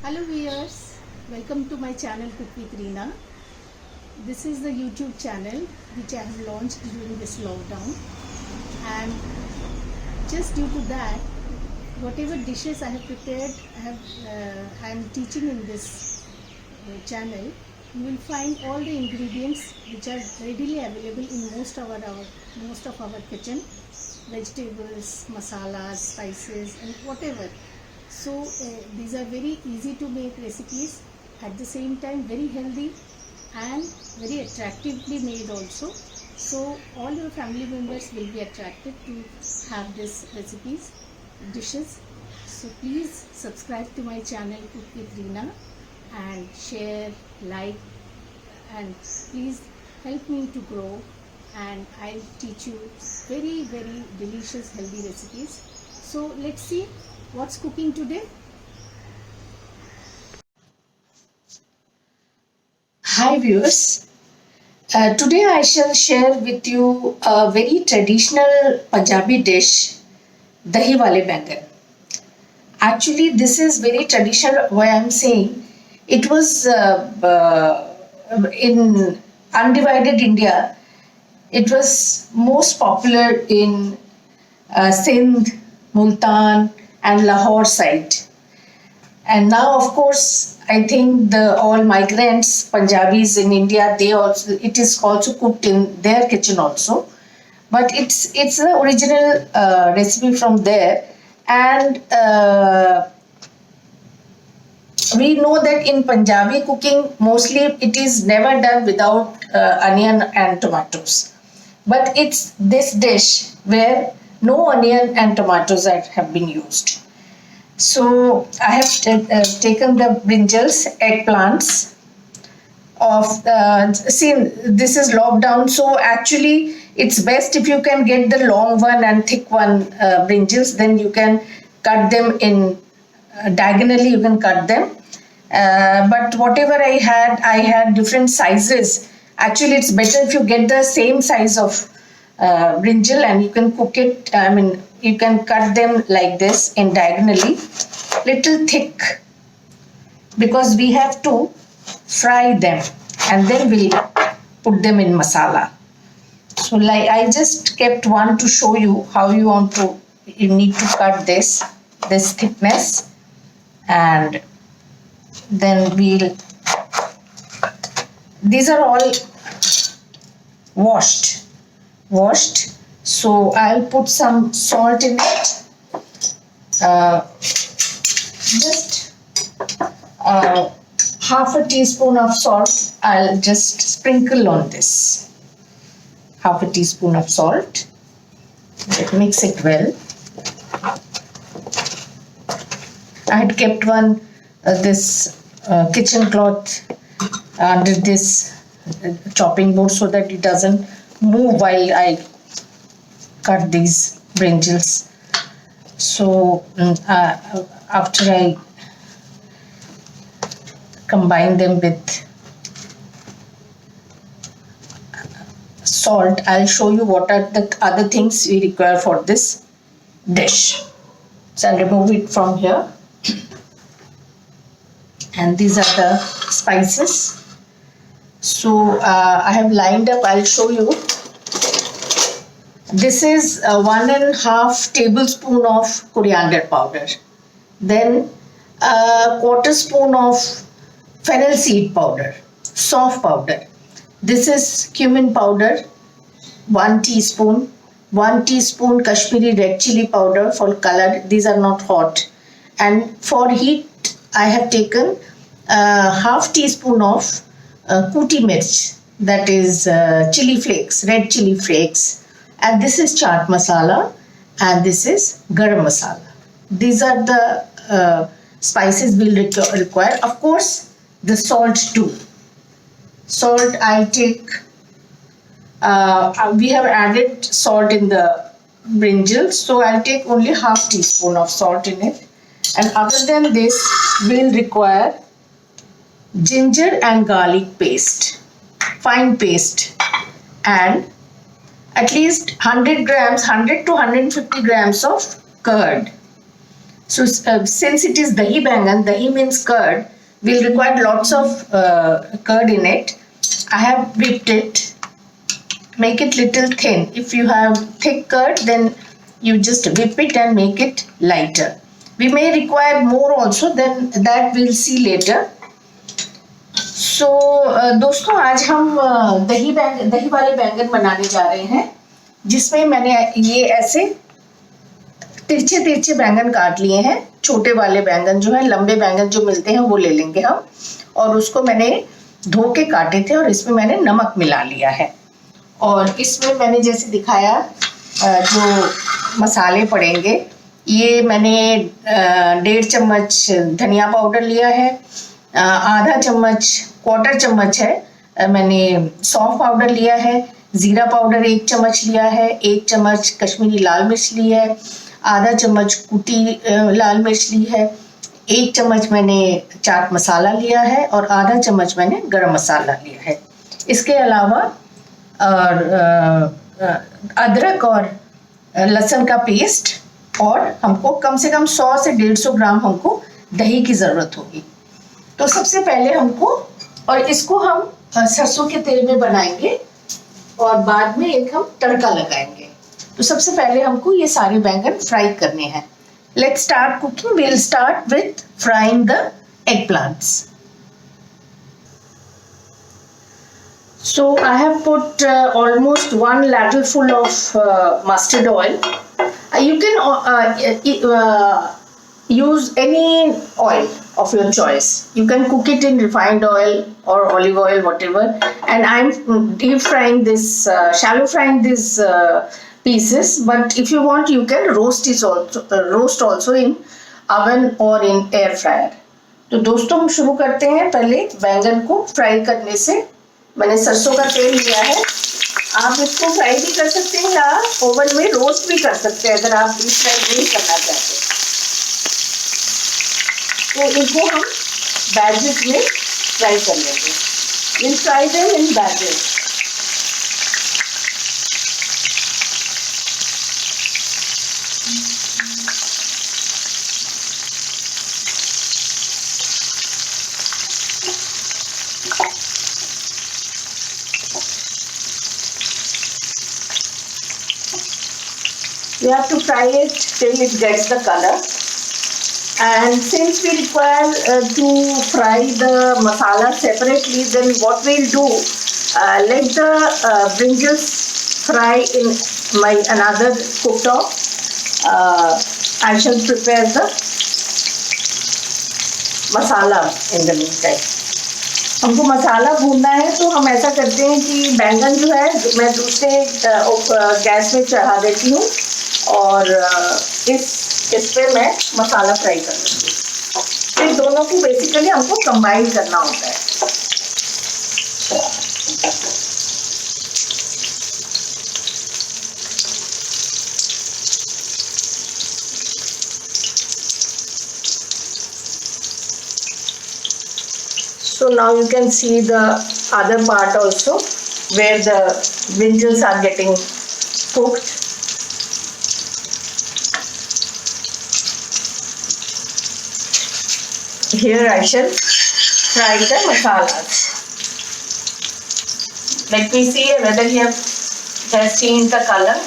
Hello viewers, welcome to my channel Cook with Reena. This is the YouTube channel which I have launched during this lockdown, and just due to that, whatever dishes I have prepared, I am teaching in this channel. You will find all the ingredients which are readily available in most of our kitchen, vegetables, masalas, spices, and whatever. So these are very easy to make recipes, at the same time very healthy and very attractively made also. So all your family members will be attracted to have these recipes, dishes. So please subscribe to my channel Cook with Reena and share, like, and please help me to grow, and I'll teach you very delicious healthy recipes. So let's see what's cooking today. Hi viewers, today I shall share with you a very traditional Punjabi dish, dahi wale bangan. Actually, this is very traditional. Why I'm saying it was in undivided India. It was most popular in Sindh, Multan, and Lahore side. And now, of course, I think the all migrants, Punjabis in India, it is also cooked in their kitchen also. But it's the original recipe from there, and we know that in Punjabi cooking mostly it is never done without onion and tomatoes. But it's this dish where no onion and tomatoes have been used. So I have taken the brinjals, eggplants see, this is lockdown, so actually it's best if you can get the long one and thick one brinjals, then you can cut them in diagonally, you can cut them. But whatever I had different sizes. Actually, it's better if you get the same size of brinjal and you can cook it. You can cut them like this in diagonally, little thick, because we have to fry them and then we'll put them in masala. So like I just kept one to show you how you need to cut this thickness, and then these are all washed. So I'll put some salt in it, just half a teaspoon of salt. I'll just sprinkle on this, half a teaspoon of salt. Mix it well. I had kept one this kitchen cloth under this chopping board so that it doesn't move while I cut these brinjals. So after I combine them with salt, I'll show you what are the other things we require for this dish. So I'll remove it from here. And these are the spices. So I have lined up, I'll show you. This is 1.5 tablespoon of coriander powder. Then a quarter spoon of fennel seed powder, soft powder. This is cumin powder, 1 teaspoon. 1 teaspoon Kashmiri red chili powder for color. These are not hot. And for heat, I have taken half teaspoon of kuti mirch, that is chili flakes, red chili flakes. And this is chaat masala, and this is garam masala. These are the spices we'll require. Of course, the salt too. Salt I'll take, we have added salt in the brinjal, so I'll take only half teaspoon of salt in it. And other than this, we'll require ginger and garlic paste, fine paste, and at least 100 to 150 grams of curd. So since it is dahi bangan, dahi means curd, we'll require lots of curd in it. I have whipped it. Make it little thin. If you have thick curd, then you just whip it and make it lighter. We may require more also, then that we'll see later. So दोस्तों आज हम दही वाले बैंगन बनाने जा रहे हैं, जिसमें मैंने ये ऐसे तिरछे तिरछे बैंगन काट लिए हैं. छोटे वाले बैंगन जो है, लंबे बैंगन जो मिलते हैं वो ले लेंगे हम, और उसको मैंने धो के काटे थे और इसमें मैंने नमक मिला लिया है. और इसमें मैंने जैसे दिखाया जो मसाले पड़ेंगे, ये मैंने 1.5 चम्मच धनिया पाउडर लिया है, आधा चम्मच, क्वार्टर चम्मच है मैंने सौंफ पाउडर लिया है, ज़ीरा पाउडर 1 चम्मच लिया है, 1 चम्मच कश्मीरी लाल मिर्च ली है, आधा चम्मच कुटी लाल मिर्च ली है, 1 चम्मच मैंने चाट मसाला लिया है और आधा चम्मच मैंने गरम मसाला लिया है. इसके अलावा और अदरक और लहसुन का पेस्ट, और हमको कम से कम 100 से 150 ग्राम हमको दही की ज़रूरत होगी. तो सबसे पहले हमको, और इसको हम सरसों के तेल में बनाएंगे और बाद में एक हम तड़का लगाएंगे. तो सबसे पहले हमको ये सारे बैंगन फ्राई करने हैं. Let's start cooking. we'll start with frying the eggplants. So I have put almost 1 ladle full of mustard oil. You can use any oil of your choice. You can cook it in refined oil or olive oil, whatever. And I'm deep frying this, shallow frying these pieces. But if you want, you can roast also in oven or in air fryer. तो दोस्तों हम शुरू करते हैं पहले बैंगन को fry करने से. मैंने सरसों का तेल लिया है. आप इसको फ्राई भी कर सकते हैं या ओवन में रोस्ट भी कर सकते हैं, अगर आप डीप फ्राई नहीं करना चाहते. तो इनको हम बैजेस में फ्राई कर लेंगे. We'll fry them in batches. You have to fry it till it gets the color. And since we require to fry the masala separately, then what we'll do, let the brinjals fry in my another cooktop. I shall prepare the masala in the meantime. हमको मसाला भूनना है, तो हम ऐसा करते हैं कि बैंगन जो है मैं दूसरे गैस में चढ़ा देती हूँ और इस पे मैं मसाला फ्राई कर लूँगी. फिर दोनों को बेसिकली हमको कंबाइन करना होता है. So now you can see the other part also where the brinjals are getting cooked. Here I shall fry the masalas. Let me see whether you have seen the color.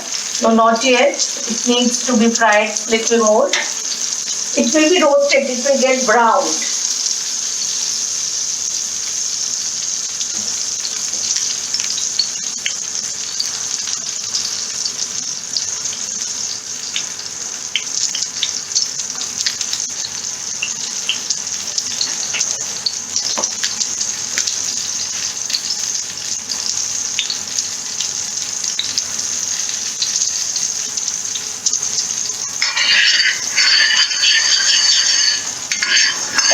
No, not yet. It needs to be fried little more. It will be roasted. It will get browned.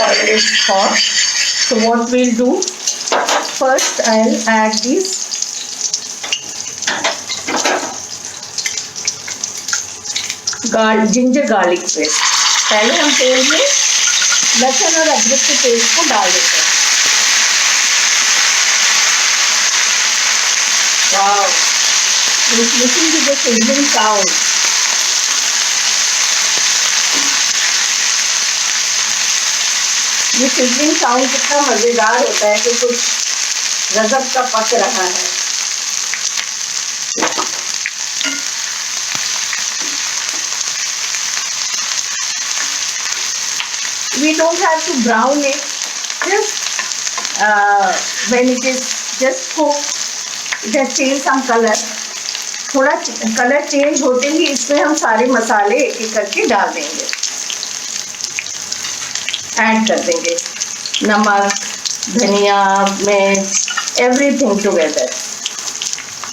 Oil is hot. So what we'll do, first I'll add this ginger garlic paste. पहले हम तेल में लहसुन और अदरक के paste को डाल देते हैं. Wow, listen to the sizzling sound. ये सिजलिंग साउंड कितना मज़ेदार होता है कि कुछ गजब का पक रहा है। We don't have to brown it. Just when it is just cooked, it has changed some color. थोड़ा कलर चेंज होते ही इसमें हम सारे मसाले एक एक करके डाल देंगे, ऐड कर देंगे। नमक, धनिया, मिर्च, एवरीथिंग टुगेदर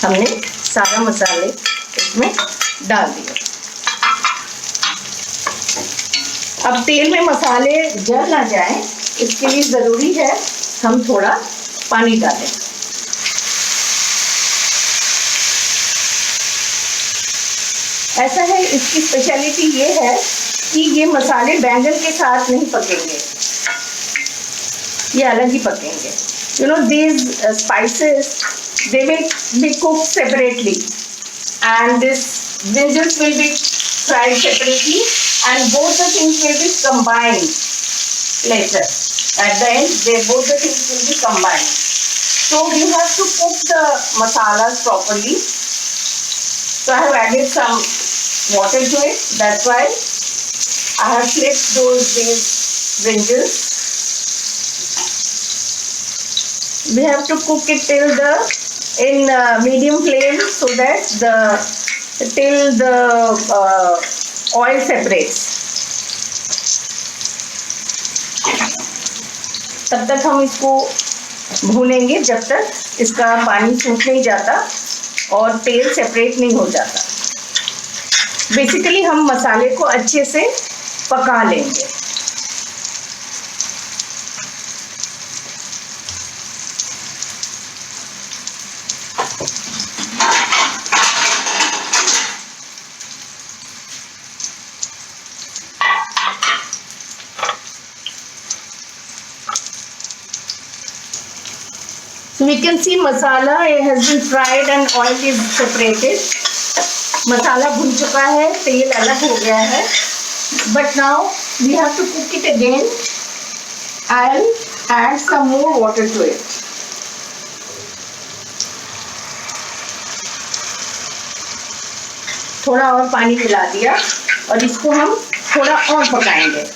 हमने सारा मसाले इसमें डाल दिए। अब तेल में मसाले जल ना जाए, इसके लिए ज़रूरी है हम थोड़ा पानी डालें। ऐसा है, इसकी स्पेशलिटी ये है कि ये मसाले बैंगन के साथ नहीं पकेंगे, ये अलग ही पकेंगे। You know, these spices, they will be cooked separately, and this brinjals will be fried separately, and both the things will be combined later. At the end, both the things will be combined. So you have to cook the masalas properly. So I have added some water to it. That's why I have flipped these brinjals. We have to cook it in medium flame so that till the oil separates. तब तक हम इसको भूनेंगे जब तक इसका पानी सूख नहीं जाता और तेल सेपरेट नहीं हो जाता। बेसिकली हम मसाले को अच्छे से पका लेंगे। So we can see masala has been fried and oil is separated. मसाला भुन चुका है, तेल अलग हो गया है, but now we have to cook it again and add some more water to it. थोड़ा और पानी मिला दिया और इसको हम थोड़ा और पकाएंगे।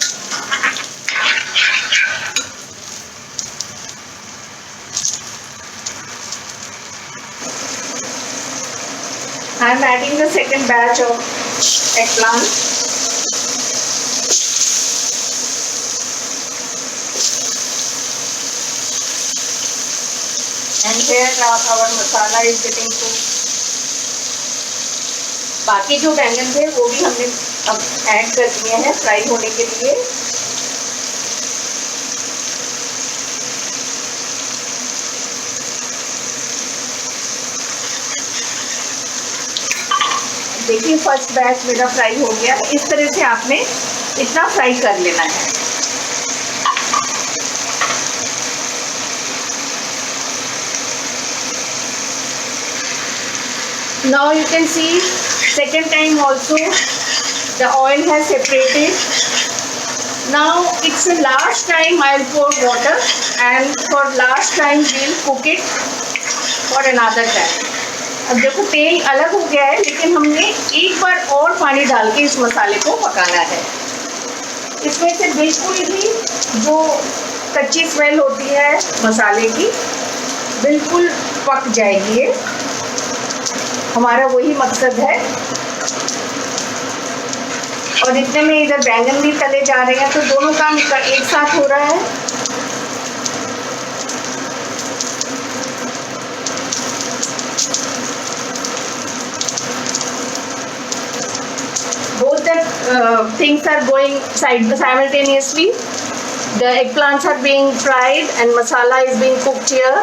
I am adding the second batch of eggplant. And here our masala is getting cooked. बाकी जो बैंगन थे वो भी हमने अब ऐड कर दिए हैं फ्राई होने के लिए। देखिए फर्स्ट बैच मेरा फ्राई हो गया। इस तरह से आपने इतना फ्राई कर लेना है। Now you can see second time also the oil has separated. Now it's the last time I'll pour water and for last time we'll cook it for another time. अब देखो तेल अलग हो गया है लेकिन हमने एक बार और पानी डाल के इस मसाले को पकाना है। इसमें से बिल्कुल भी जो कच्ची स्मेल होती है मसाले की बिल्कुल पक जाएगी। ये हमारा वही मकसद है। और इतने में इधर बैंगन भी तले जा रहे हैं तो दोनों काम एक साथ हो रहा है। Both the things are going simultaneously. The eggplants are being fried and masala is being cooked here.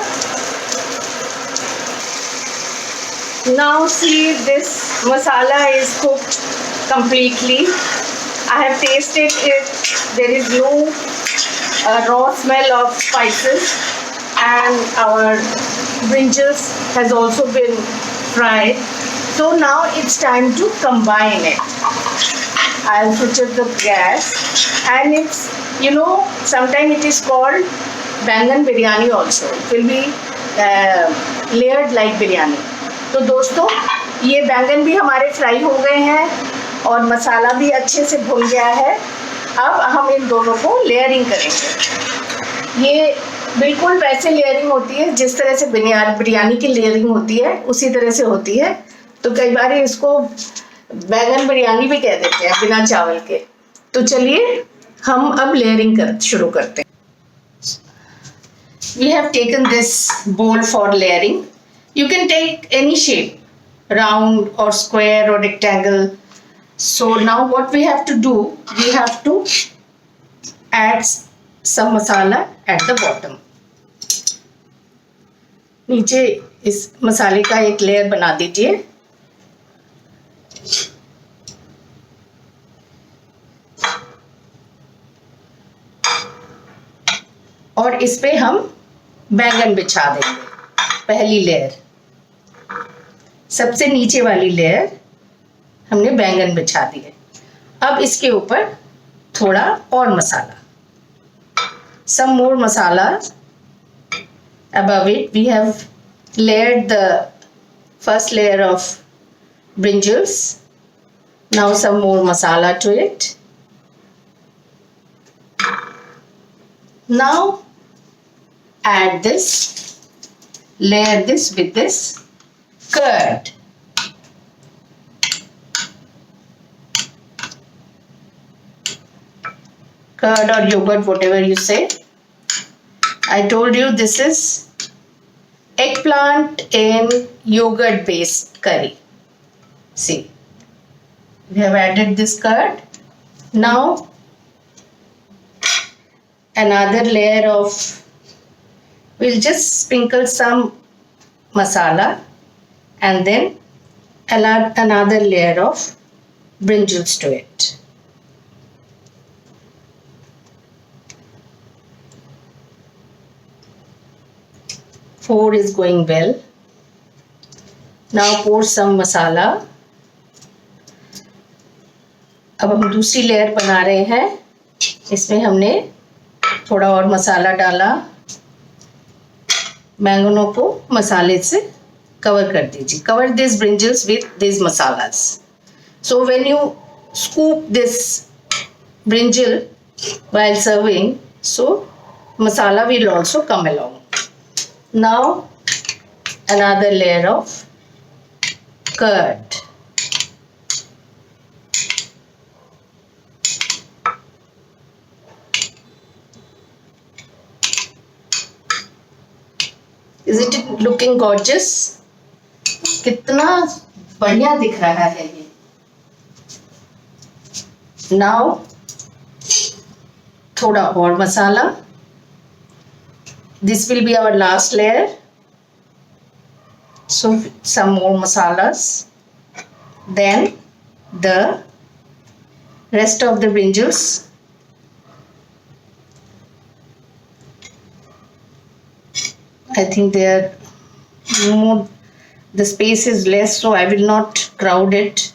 Now see, this masala is cooked completely. I have tasted it. There is no raw smell of spices and our brinjals has also been fried. So now it's time to combine it. I'll switch off the gas and it's, you know, sometimes it is called बैंगन biryani also. It will be layered like biryani. तो दोस्तों ये बैंगन भी हमारे fry हो गए हैं और मसाला भी अच्छे से भुन गया है. अब हम इन दोनों को लेयरिंग करेंगे. ये बिल्कुल वैसे लेयरिंग होती है जिस तरह से बिरयानी की लेयरिंग होती है, उसी तरह से होती है. तो कई बार इसको बैंगन बिरयानी भी कह देते हैं बिना चावल के. तो चलिए हम अब लेयरिंग शुरू करते हैं. We have taken this bowl for layering. You can take any shape, round or square or rectangle. So now what we have to do, we have to add some masala at the bottom. नीचे इस मसाले का एक layer बना दीजिए. और इस पे हम बैंगन बिछा देंगे. पहली लेयर, सबसे नीचे वाली लेयर हमने बैंगन बिछा दिए. अब इसके ऊपर थोड़ा और मसाला, some more masala above it. We have layered the first layer of brinjals. Now some more masala to it. Now add this, layer this with this curd. Curd or yogurt, whatever you say. I told you this is eggplant in yogurt based curry. See, we have added this curd. Now another layer of, we'll just sprinkle some masala and then another layer of brinjals to it. Four is going well. Now pour some masala. अब हम दूसरी layer बना रहे हैं. इसमें हमने थोड़ा और मसाला डाला. बैंगनों को मसाले से कवर कर दीजिए. Cover these brinjals with these masalas. So when you scoop this brinjal while serving, so masala will also come along. Now another layer of curd. Is it looking gorgeous? कितना बढ़िया दिख रहा है ये. Now थोड़ा और मसाला. This will be our last layer. So some more masalas. Then the rest of the brinjals. I think they are more, the space is less, so I will not crowd it.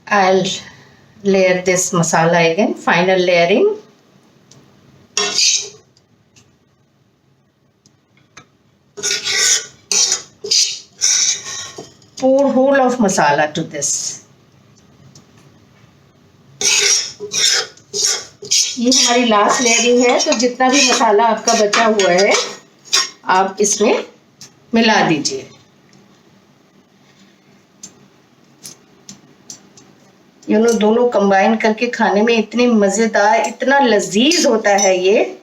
I'll layer this masala again, final layering. Pour whole of masala to this. ये हमारी last layering है, तो जितना भी मसाला आपका बचा हुआ है आप इसमें मिला दीजिए. दोनों कंबाइन करके खाने में इतनी मजेदार, इतना लजीज होता है ये.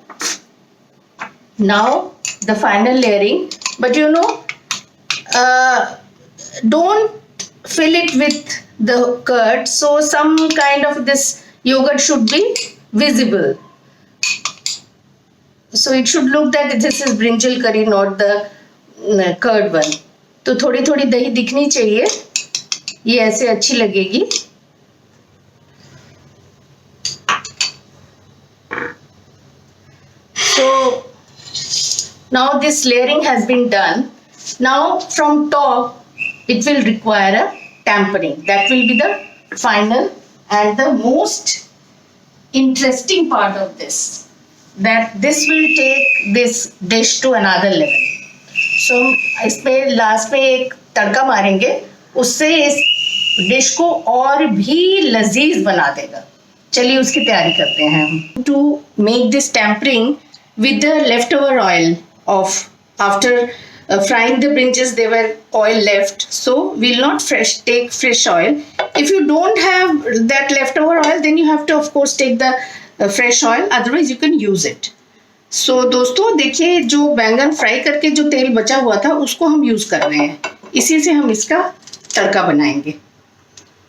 Now the final layering, but don't fill it with the curd, so some kind of this yogurt should be visible. So it should look that this is brinjal curry, not the curd one. तो थोड़ी थोड़ी दही दिखनी चाहिए, ये ऐसे अच्छी लगेगी. So now this layering has been done. Now from top it will require a tampering. That will be the final and the most interesting part of this, that this will take this dish to another level. So इसमें last में एक तड़का मारेंगे, उससे इस dish को और भी लजीज बना देगा. चलिए उसकी तैयारी करते हैं हम. To make this tempering with the leftover oil of after frying the brinjals, there were oil left, so we'll not take fresh oil. If you don't have that leftover oil, then you have to of course take the fresh oil, otherwise you can use it. So दोस्तों देखिए, जो बैंगन fry करके जो तेल बचा हुआ था उसको हम यूज कर रहे हैं, इसी से हम इसका तड़का बनाएंगे.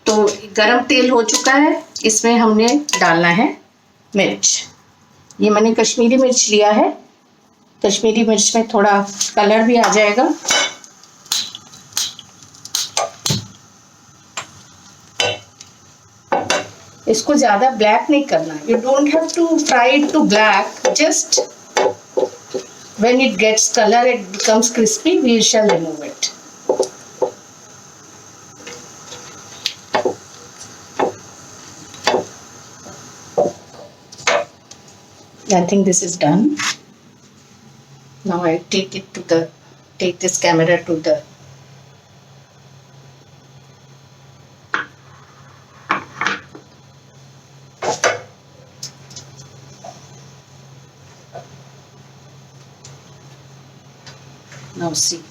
तो गरम तेल हो चुका है, इसमें हमने डालना है मिर्च. ये मैंने कश्मीरी मिर्च लिया है. कश्मीरी मिर्च में थोड़ा कलर भी आ जाएगा. इसको ज्यादा ब्लैक नहीं करना. You don't have to fry it too black. Just when it gets colour, it becomes crispy, we shall remove it. I think this is done. Now I take this camera to the now see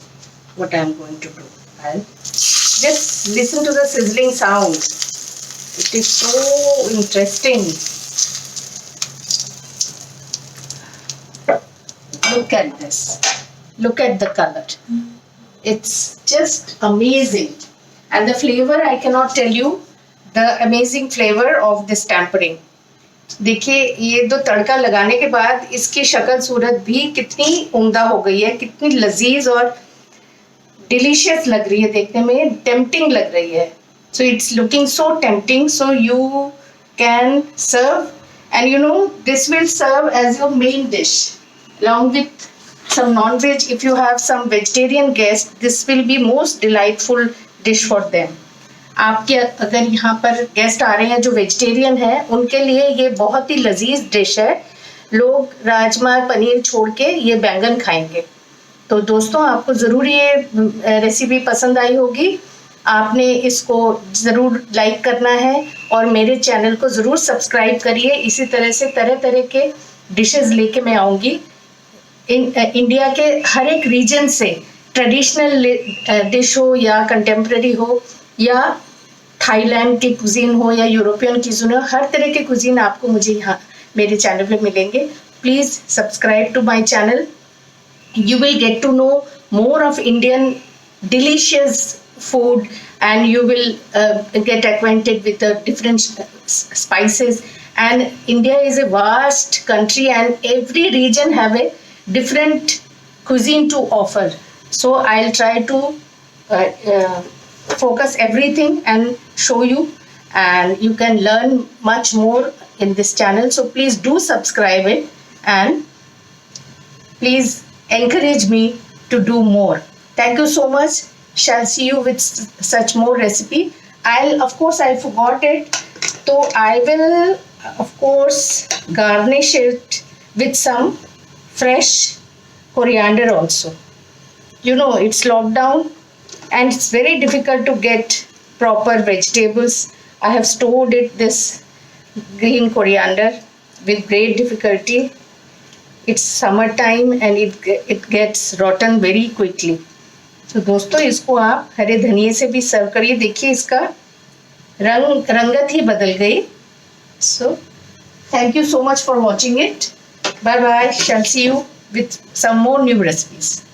what I am going to do. I'll just listen to the sizzling sound. It is so interesting. Look at this. Look at the color. It's just amazing. And the flavor, I cannot tell you the amazing flavor of this tampering. देखिए, ये दो तड़का लगाने के बाद इसकी शक्ल सूरत भी कितनी उम्दा हो गई है, कितनी लजीज और डिलीशियस लग रही है, देखने में टेम्पटिंग लग रही है. So it's looking so tempting. So you can serve, and you know, this will serve as your main dish. Along with some non-veg, if you have some vegetarian guests, this will be most delightful dish for them. आपके अगर यहाँ पर guest आ रहे हैं जो vegetarian है, उनके लिए ये बहुत ही लजीज डिश है. लोग राजमा पनीर छोड़ के ये बैंगन खाएंगे. तो दोस्तों, आपको ज़रूर ये रेसिपी पसंद आई होगी. आपने इसको ज़रूर लाइक करना है और मेरे चैनल को ज़रूर सब्सक्राइब करिए. इसी तरह से तरह तरह के डिशेस लेके मैं आऊँगी. इंडिया के हर एक रीजन से, ट्रेडिशनल डिश हो या कंटेम्प्रेरी हो या थाईलैंड की कुजीन हो या यूरोपियन कुजीन हो, हर तरह के कुजीन आपको मुझे यहाँ मेरे चैनल पे मिलेंगे. Please subscribe to my channel. You will get to know more of Indian delicious food, and you will get acquainted with the different spices. And India is a vast country, and every region have a different cuisine to offer. So I'll try to focus everything and show you, and you can learn much more in this channel. So please do subscribe it, and please encourage me to do more. Thank you so much. Shall see you with such more recipe. I forgot it, so I will of course garnish it with some fresh coriander also. You know, it's lockdown and it's very difficult to get proper vegetables. I have stored it, this green coriander, with great difficulty. It's summer time and it gets rotten very quickly. तो दोस्तों, इसको आप हरे धनिए से भी सर्व करिए. देखिए, इसका रंगत ही बदल गई. So thank you so much for watching it. Bye bye. Shall see you with some more new recipes.